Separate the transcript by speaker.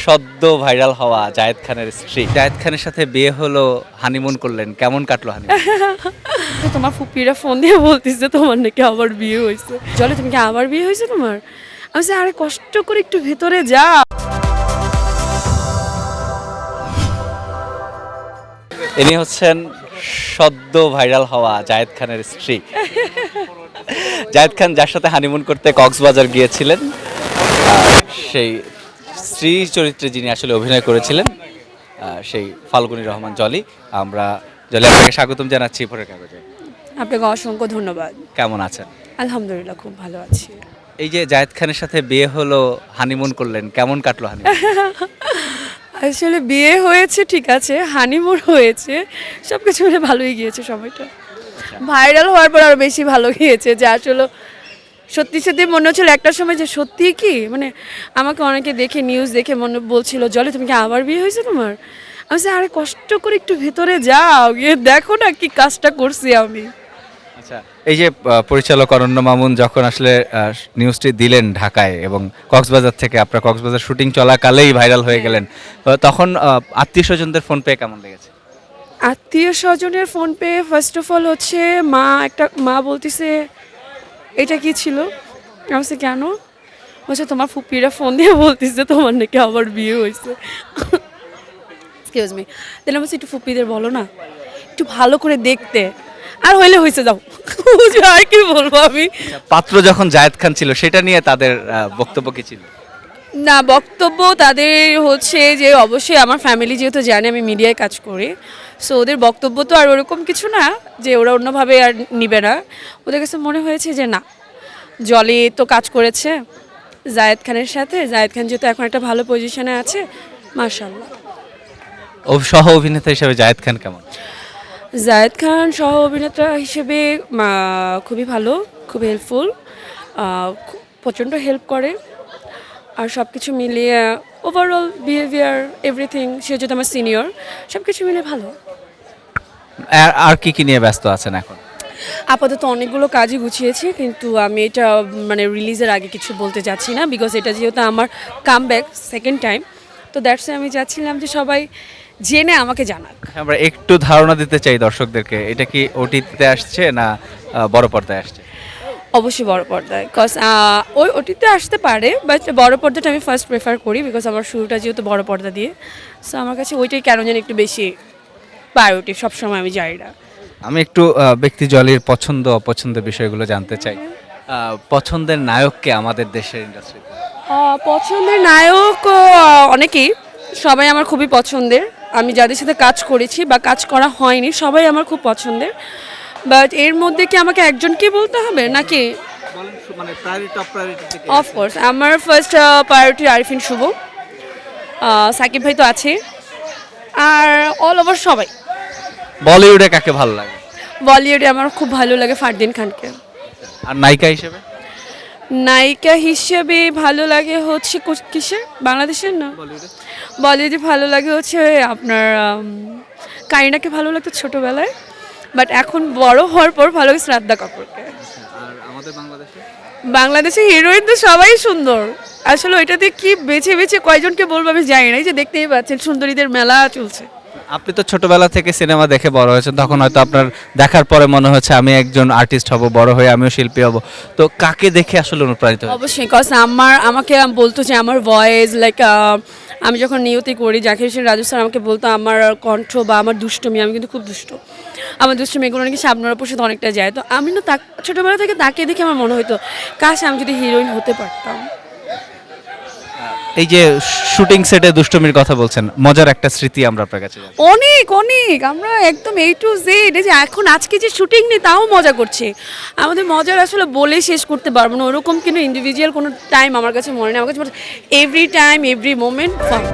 Speaker 1: সদ্য ভাইরাল হওয়া জায়েদ খানের স্ত্রী জায়েদ খানের সাথে বিয়ে হলো, হানিমুন করলেন, কেমন কাটলো হানিমুন?
Speaker 2: তো তোমার ফুপিরা ফোন দিয়ে বলতেছে তোমার নাকি আবার বিয়ে হয়েছে। চলে তুমি কি আবার বিয়ে হয়েছে তোমার? আমি বলছি, আরে কষ্ট করে একটু ভেতরে যা।
Speaker 1: ইনি হচ্ছেন সদ্য ভাইরাল হওয়া জায়েদ খানের স্ত্রী। জায়েদ খান যার সাথে হানিমুন করতে কক্সবাজার গিয়েছিলেন, সেই স্ত্রী চরিত্রে যিনি আসলে অভিনয় করেছিলেন, সেই ফাল্গুনী রহমান জলি। আমরা জলি আপনাকে স্বাগতম জানাচ্ছি ভোরের কাগজে।
Speaker 2: আপনাকে অসংখ্য ধন্যবাদ।
Speaker 1: কেমন আছেন?
Speaker 2: আলহামদুলিল্লাহ, খুব ভালো আছি।
Speaker 1: এই যে জায়েদ খানের সাথে বিয়ে হলো, হানিমুন করলেন, কেমন কাটলো হানিমুন?
Speaker 2: আসলে বিয়ে হয়েছে ঠিক আছে, হানিমুন হয়েছে, সব কিছু মিলে ভালোই গিয়েছে সময়টা। ভাইরাল হওয়ার পর আরও বেশি ভালো গিয়েছে, যে আসলে সত্যি সত্যি মনে হচ্ছিল একটা সময় যে সত্যি কি মানে আমাকে অনেকে দেখে নিউজ দেখে মনে বলছিল জলে তুমি কি আবার বিয়ে হয়েছে তোমার? আমি বলছি, আরে কষ্ট করে একটু ভেতরে যাও, গিয়ে দেখো না কি কাজটা করছি আমি।
Speaker 1: আচ্ছা, এই যে পরিচালক অরণ্য মামুন যখন আসলে নিউজটি দিলেন ঢাকায় এবং কক্সবাজার থেকে, আপনার কক্সবাজার শুটিং চলাকালেই ভাইরাল হয়ে গেলেন, তখন আত্মীয় স্বজনদের ফোন পেয়ে কেমন লেগেছে?
Speaker 2: আত্মীয় স্বজনের ফোন পেয়ে ফার্স্ট অফ অল হচ্ছে মা বলতেছে এটা কি ছিল? আমি বলছি কেন? বলছে তোমার ফুপিরা ফোন দিয়ে বলতেছে তোমার নাকি আবার বিয়ে হয়েছে। Excuse me. তাহলে বলছি একটু ফুপিদের বলো না একটু ভালো করে দেখতে, আর হইলে হয়েছে যাও। আর কি বলবো আমি।
Speaker 1: পাত্র যখন জায়েদ খান ছিল সেটা নিয়ে তাদের বক্তব্য কি ছিল?
Speaker 2: না, বক্তব্য তাদের হচ্ছে যে অবশ্যই আমার ফ্যামিলি যেহেতু জানে আমি মিডিয়ায় কাজ করি, সো ওদের বক্তব্য তো আর ওরকম কিছু না যে ওরা অন্যভাবে আর নিবে না। ওদের কাছে মনে হয়েছে যে না, জলি তো কাজ করেছে জায়েদ খানের সাথে, জায়েদ খান যেহেতু এখন একটা ভালো পজিশনে আছে, মাশাআল্লাহ।
Speaker 1: সহ অভিনেতা হিসেবে জায়েদ খান কেমন?
Speaker 2: জায়েদ খান সহ অভিনেতা হিসেবে খুবই ভালো, খুব হেল্পফুল, প্রচণ্ড হেল্প করে, আর সব কিছু মিলিয়ে ওভারঅল বিহেভিয়ার এভরিথিং, সে যেহেতু আমার সিনিয়র, সব কিছু মিলিয়ে ভালো।
Speaker 1: আর কি কি নিয়ে ব্যস্ত আছেন এখন?
Speaker 2: আপাতত অনেকগুলো কাজই গুছিয়েছি, কিন্তু আমি এটা মানে রিলিজের আগে কিছু বলতে চাচ্ছি না, বিকজ এটা যেহেতু আমার কাম ব্যাক সেকেন্ড টাইম, তো দ্যাটস আমি চাচ্ছিলাম যে সবাই জেনে আমাকে জানাক।
Speaker 1: আমরা একটু ধারণা দিতে চাই দর্শকদেরকে, এটা কি ওটিতে আসছে না বড় পর্দায় আসছে?
Speaker 2: অবশ্যই বড় পর্দায়, বিকজ ওই ওটিতে আসতে পারে, বাট বড় পর্দাটা আমি ফার্স্ট প্রেফার করি, বিকজ আমার শুরুটা যেহেতু বড় পর্দা দিয়ে, সো আমার কাছে ওইটাই কেন যেন একটু বেশি প্রায়োরিটি, সবসময় আমি যাই না।
Speaker 1: আমি একটু ব্যক্তি জলির পছন্দ অপছন্দের বিষয়গুলো জানতে চাই। পছন্দের নায়ককে আমাদের দেশের ইন্ডাস্ট্রিতে?
Speaker 2: পছন্দের নায়ক অনেকেই, সবাই আমার খুবই পছন্দের। আমি যাদের সাথে কাজ করেছি বা কাজ করা হয়নি সবাই আমার খুব পছন্দের, বাট এর মধ্যে কি আমাকে একজনকে বলতে হবে নাকি? অফকোর্স আমার ফার্স্ট প্রায়োরিটি আরিফিন শুভ, সাকিব ভাই তো আছে, আর অল ওভার সবাই।
Speaker 1: বলিউডে কাকে ভালো লাগে?
Speaker 2: বলিউডে আমার খুব ভালো লাগে ফারদিন খানকে।
Speaker 1: আর নায়িকা হিসেবে?
Speaker 2: নায়িকা হিসেবে ভালো লাগে হচ্ছে কিসের, বাংলাদেশের না বলিউডে ভালো লাগে হচ্ছে আপনার কারিনাকে ভালো লাগতো ছোটোবেলায়, বাট এখন বড় হওয়ার পর ভালো লাগে শ্রদ্ধা কাপুরকে।
Speaker 1: আর আমাদের বাংলাদেশে?
Speaker 2: বাংলাদেশে হিরোইন তো সবাই সুন্দর, আসলে ওইটাতে কি বেছে বেছে কয়জনকে বলবো আমি জানি না, এই যে দেখতেই পাচ্ছেন সুন্দরীদের মেলা চলছে।
Speaker 1: আপনি তো ছোটবেলা থেকে সিনেমা দেখে বড় হয়েছেন, তখন হয়তো আপনার দেখার পরে মনে হচ্ছে আমি একজন আর্টিস্ট হব, বড় হয়ে আমিও শিল্পী হব, তো কাকে দেখে আসলে অনুপ্রাণিত হয়েছেন?
Speaker 2: অবশ্যই, কজ আমাকে বলতো যে আমার ভয়েস লাইক, আমি যখন নিয়তি করি জাকির হোসেন রাজু স্যার আমাকে বলতো আমার কণ্ঠ বা আমার দুষ্টমি, আমি কিন্তু খুব দুষ্ট, আমার দুষ্টমি এগুলো নাকি শাবনূর আপুর সাথে অনেকটা যায়, তো আমি না ছোটোবেলা থেকে তাকে দেখে আমার মনে হতো কাশ আমি যদি হিরোইন হতে পারতাম।
Speaker 1: এই যে শুটিং সেটে দুষ্টমির কথা বলছেন, মজার একটা স্মৃতি আমরা আপনার কাছে জানতে চাই।
Speaker 2: অনেক অনেক, আমরা একদম A to Z, এই যে এখন আজকে যে শুটিং নেই তাও মজা করছে, আমাদের মজার আসলে বলে শেষ করতে পারবো না, ওরকম কিন্তু ইন্ডিভিজুয়াল কোনো টাইম আমার কাছে মনে নেই, আমার কাছে every time every moment fun.